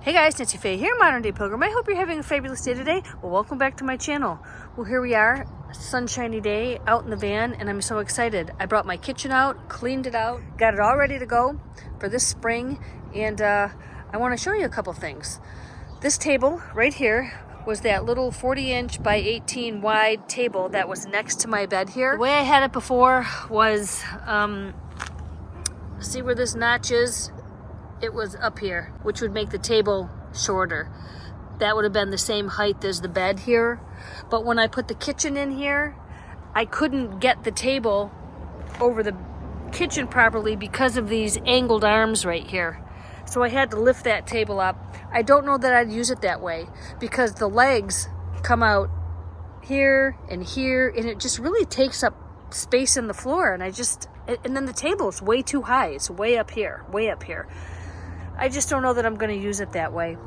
Hey guys, Nancy Faye here, Modern Day Pilgrim. I hope you're having a fabulous day today. Well, welcome back to my channel. Well, here we are, sunshiny day, out in the van, and I'm so excited. I brought my kitchen out, cleaned it out, got it all ready to go for this spring, and I want to show you a couple things. This table right here was that little 40-inch by 18 wide table that was next to my bed here. The way I had it before was, see where this notch is? It was up here, which would make the table shorter. That would have been the same height as the bed here. But when I put the kitchen in here, I couldn't get the table over the kitchen properly because of these angled arms right here. So I had to lift that table up. I don't know that I'd use it that way because the legs come out here, and it just really takes up space in the floor. And then the table is way too high. It's way up here, way up here. I just don't know that I'm going to use it that way.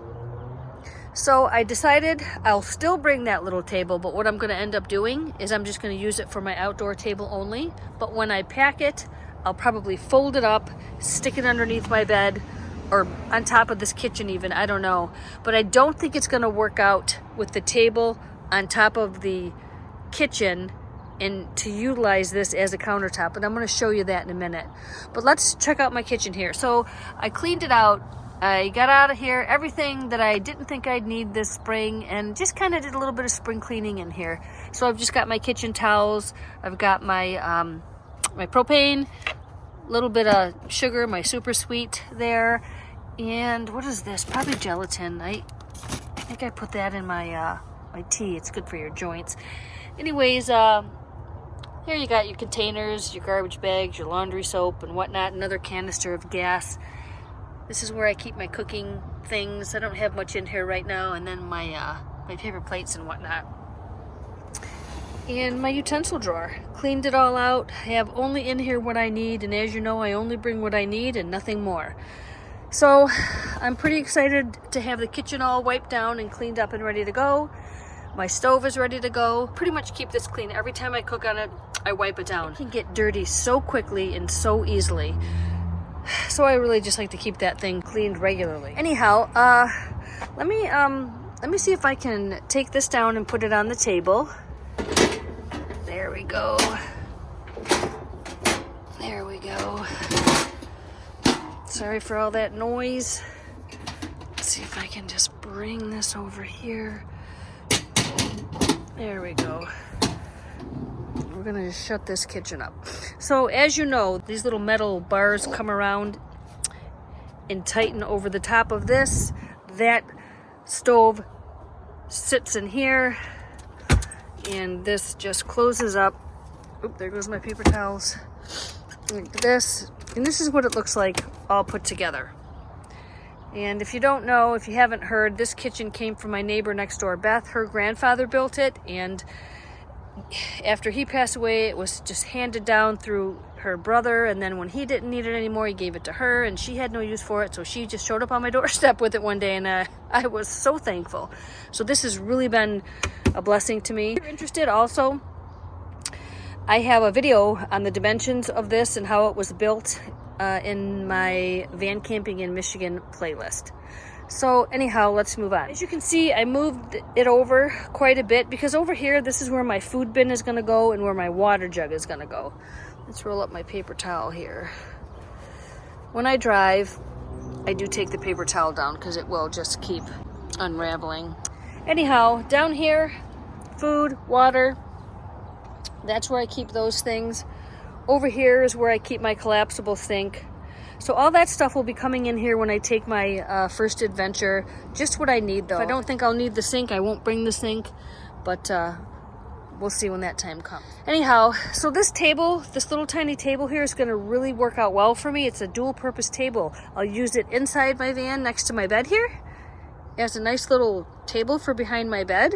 So I decided I'll still bring that little table, but what I'm going to end up doing is I'm just going to use it for my outdoor table only. But when I pack it, I'll probably fold it up, stick it underneath my bed, or on top of this kitchen even, I don't know. But I don't think it's going to work out with the table on top of the kitchen and to utilize this as a countertop, and I'm going to show you that in a minute. But let's check out my kitchen here. So I cleaned it out. I got out of here everything that I didn't think I'd need this spring, and just kind of did a little bit of spring cleaning in here. So I've just got my kitchen towels. I've got my my propane, a little bit of sugar, my super sweet there, and what is this? Probably gelatin. I think I put that in my my tea. It's good for your joints. Anyways, here you got your containers, your garbage bags, your laundry soap and whatnot, another canister of gas. This is where I keep my cooking things. I don't have much in here right now, and then my my paper plates and whatnot. And my utensil drawer. Cleaned it all out. I have only in here what I need, and as you know, I only bring what I need and nothing more. So I'm pretty excited to have the kitchen all wiped down and cleaned up and ready to go. My stove is ready to go. Pretty much keep this clean. Every time I cook on it, I wipe it down. It can get dirty so quickly and so easily. So I really just like to keep that thing cleaned regularly. Anyhow, let me see if I can take this down and put it on the table. There we go. There we go. Sorry for all that noise. Let's see if I can just bring this over here. There we go. We're gonna just shut this kitchen up. So as you know, these little metal bars come around and tighten over the top of this. That stove sits in here, and this just closes up. Oop, there goes my paper towels. Like this, and this is what it looks like all put together. And if you don't know, if you haven't heard, this kitchen came from my neighbor next door, Beth. Her grandfather built it, and after he passed away, it was just handed down through her brother, and then when he didn't need it anymore, he gave it to her, and she had no use for it, so she just showed up on my doorstep with it one day, and I was so thankful. So this has really been a blessing to me. If you're interested also, I have a video on the dimensions of this and how it was built in my Van Camping in Michigan playlist. So anyhow, let's move on. As you can see, I moved it over quite a bit because over here, this is where my food bin is gonna go and where my water jug is gonna go. Let's roll up my paper towel here. When I drive, I do take the paper towel down because it will just keep unraveling. Anyhow, down here, food, water, that's where I keep those things. Over here is where I keep my collapsible sink. So all that stuff will be coming in here when I take my first adventure. Just what I need though. If I don't think I'll need the sink, I won't bring the sink, but we'll see when that time comes. Anyhow, so this table, this little tiny table here is gonna really work out well for me. It's a dual purpose table. I'll use it inside my van next to my bed here. It has a nice little table for behind my bed,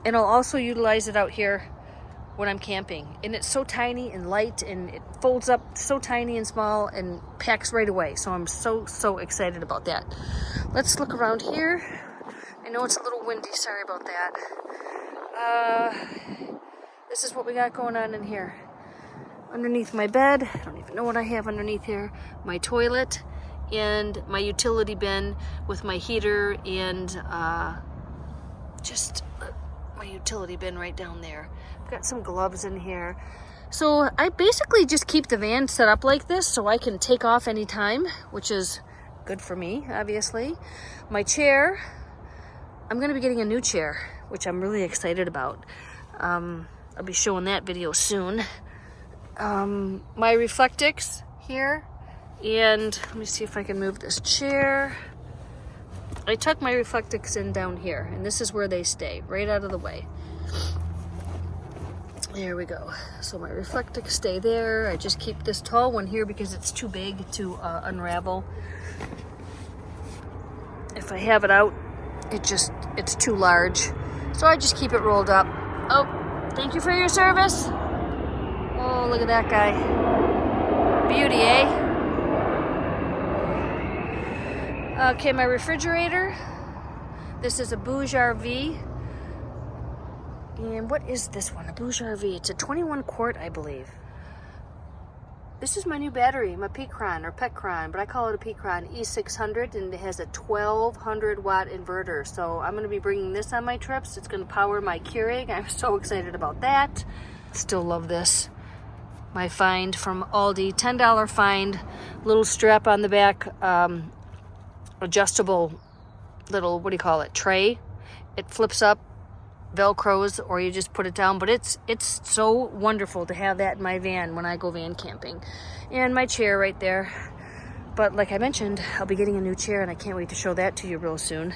and I'll also utilize it out here when I'm camping. And it's so tiny and light, and it folds up so tiny and small and packs right away. So I'm so excited about that. Let's look around here. I know it's a little windy, sorry about that. This is what we got going on in here. Underneath my bed, I don't even know what I have underneath here. My toilet, and my utility bin with my heater and just my utility bin right down there. I've got some gloves in here. So I basically just keep the van set up like this so I can take off anytime, which is good for me, obviously. My chair, I'm going to be getting a new chair, which I'm really excited about. I'll be showing that video soon. My Reflectix here, and let me see if I can move this chair. I tuck my Reflectix in down here, and this is where they stay, right out of the way. There we go. So my Reflectix stay there. I just keep this tall one here because it's too big to unravel. If I have it out, it's too large. So I just keep it rolled up. Oh, thank you for your service. Oh, look at that guy. Beauty, eh? Okay, my refrigerator. This is a Bouge RV. And what is this one? A Bouge RV. It's a 21 quart, I believe. This is my new battery, my Pecron or Petcron, but I call it a Pecron E600, and it has a 1200 watt inverter. So I'm going to be bringing this on my trips. It's going to power my Keurig. I'm so excited about that. Still love this. My find from Aldi, $10 find, little strap on the back, adjustable little, what do you call it, tray. It flips up, Velcros, or you just put it down, but it's so wonderful to have that in my van when I go van camping. And my chair right there. But like I mentioned, I'll be getting a new chair, and I can't wait to show that to you real soon.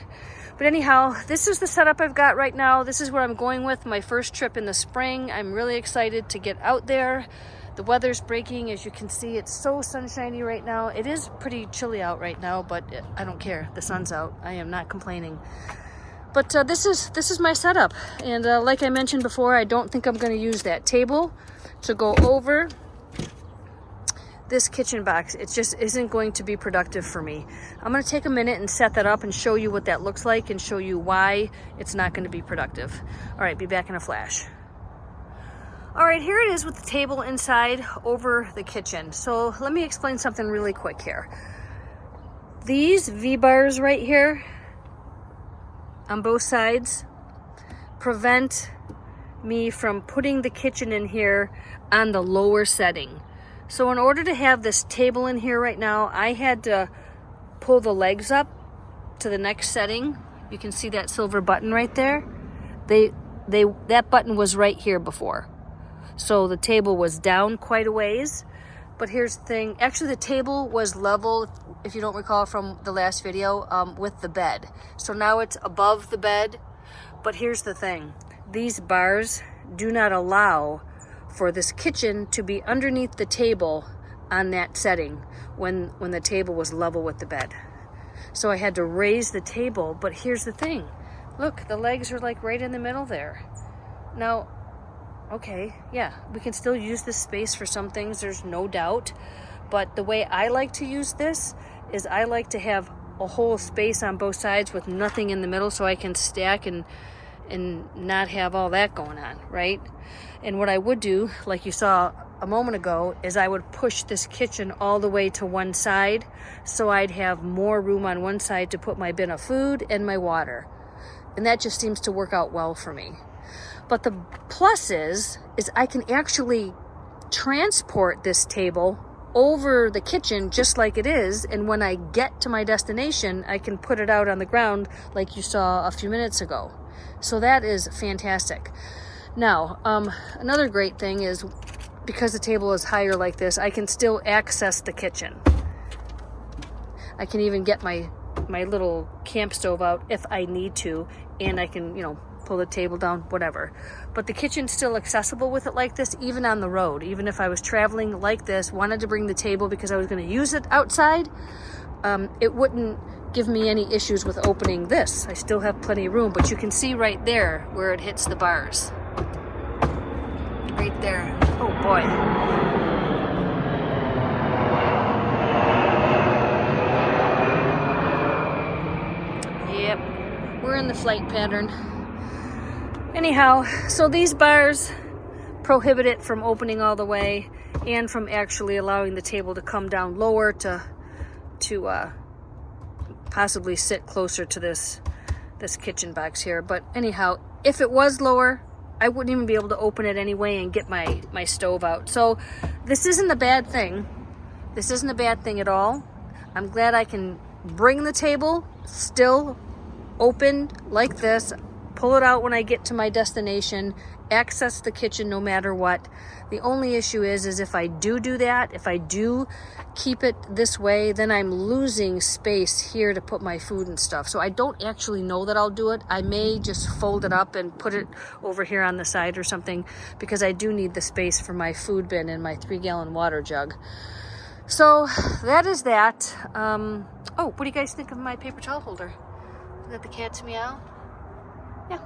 But anyhow, this is the setup I've got right now. This is where I'm going with my first trip in the spring. I'm really excited to get out there. The weather's breaking, as you can see. It's so sunshiny right now. It is pretty chilly out right now, but I don't care. The sun's out. I am not complaining. But this is my setup. And like I mentioned before, I don't think I'm going to use that table to go over this kitchen box. It just isn't going to be productive for me. I'm going to take a minute and set that up and show you what that looks like and show you why it's not going to be productive. All right, be back in a flash. All right, here it is with the table inside over the kitchen. So let me explain something really quick here. These V-bars right here on both sides prevent me from putting the kitchen in here on the lower setting. So in order to have this table in here right now, I had to pull the legs up to the next setting. You can see that silver button right there. That button was right here before. So the table was down quite a ways. But here's the thing. Actually, the table was level, if you don't recall from the last video, with the bed. So now it's above the bed. But here's the thing. These bars do not allow for this kitchen to be underneath the table on that setting when the table was level with the bed. So I had to raise the table. But here's the thing. Look, the legs are like right in the middle there. Now, okay, yeah, we can still use this space for some things, there's no doubt. But the way I like to use this is I like to have a whole space on both sides with nothing in the middle so I can stack and not have all that going on, right? And what I would do, like you saw a moment ago, is I would push this kitchen all the way to one side so I'd have more room on one side to put my bin of food and my water. And that just seems to work out well for me. But the plus is I can actually transport this table over the kitchen just like it is, and when I get to my destination, I can put it out on the ground like you saw a few minutes ago. So that is fantastic. Now, another great thing is because the table is higher like this, I can still access the kitchen. I can even get my little camp stove out if I need to, and I can, pull the table down, whatever. But the kitchen's still accessible with it like this, even on the road. Even if I was traveling like this, wanted to bring the table because I was going to use it outside, it wouldn't give me any issues with opening this. I still have plenty of room, but you can see right there where it hits the bars. Right there. Oh boy. Yep, we're in the flight pattern. Anyhow, so these bars prohibit it from opening all the way and from actually allowing the table to come down lower to to possibly sit closer to this kitchen box here. But anyhow, if it was lower, I wouldn't even be able to open it anyway and get my stove out. So this isn't a bad thing. This isn't a bad thing at all. I'm glad I can bring the table still open like this, pull it out when I get to my destination, access the kitchen no matter what. The only issue is if I do that, if I do keep it this way, then I'm losing space here to put my food and stuff. So I don't actually know that I'll do it. I may just fold it up and put it over here on the side or something, because I do need the space for my food bin and my 3-gallon water jug. So that is that. Oh, what do you guys think of my paper towel holder? Is that the cat's meow? Yeah,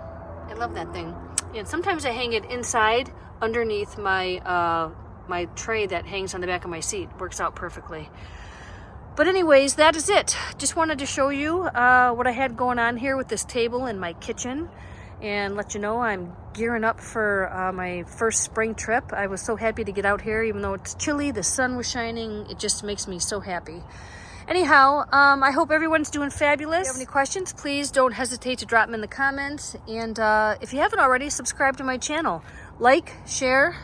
I love that thing. And sometimes I hang it inside underneath my my tray that hangs on the back of my seat. Works out perfectly. But anyways, that is it. Just wanted to show you what I had going on here with this table in my kitchen, and let you know I'm gearing up for my first spring trip. I was so happy to get out here, even though it's chilly, the sun was shining. It just makes me so happy. Anyhow, I hope everyone's doing fabulous. If you have any questions, please don't hesitate to drop them in the comments. And if you haven't already, subscribe to my channel. Like, share,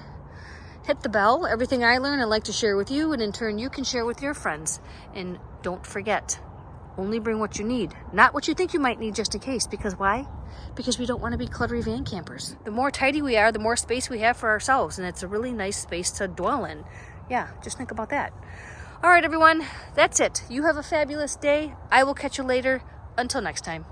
hit the bell. Everything I learn, I like to share with you, and in turn, you can share with your friends. And don't forget, only bring what you need, not what you think you might need just in case. Because why? Because we don't want to be cluttery van campers. The more tidy we are, the more space we have for ourselves, and it's a really nice space to dwell in. Yeah, just think about that. All right, everyone, that's it. You have a fabulous day. I will catch you later. Until next time.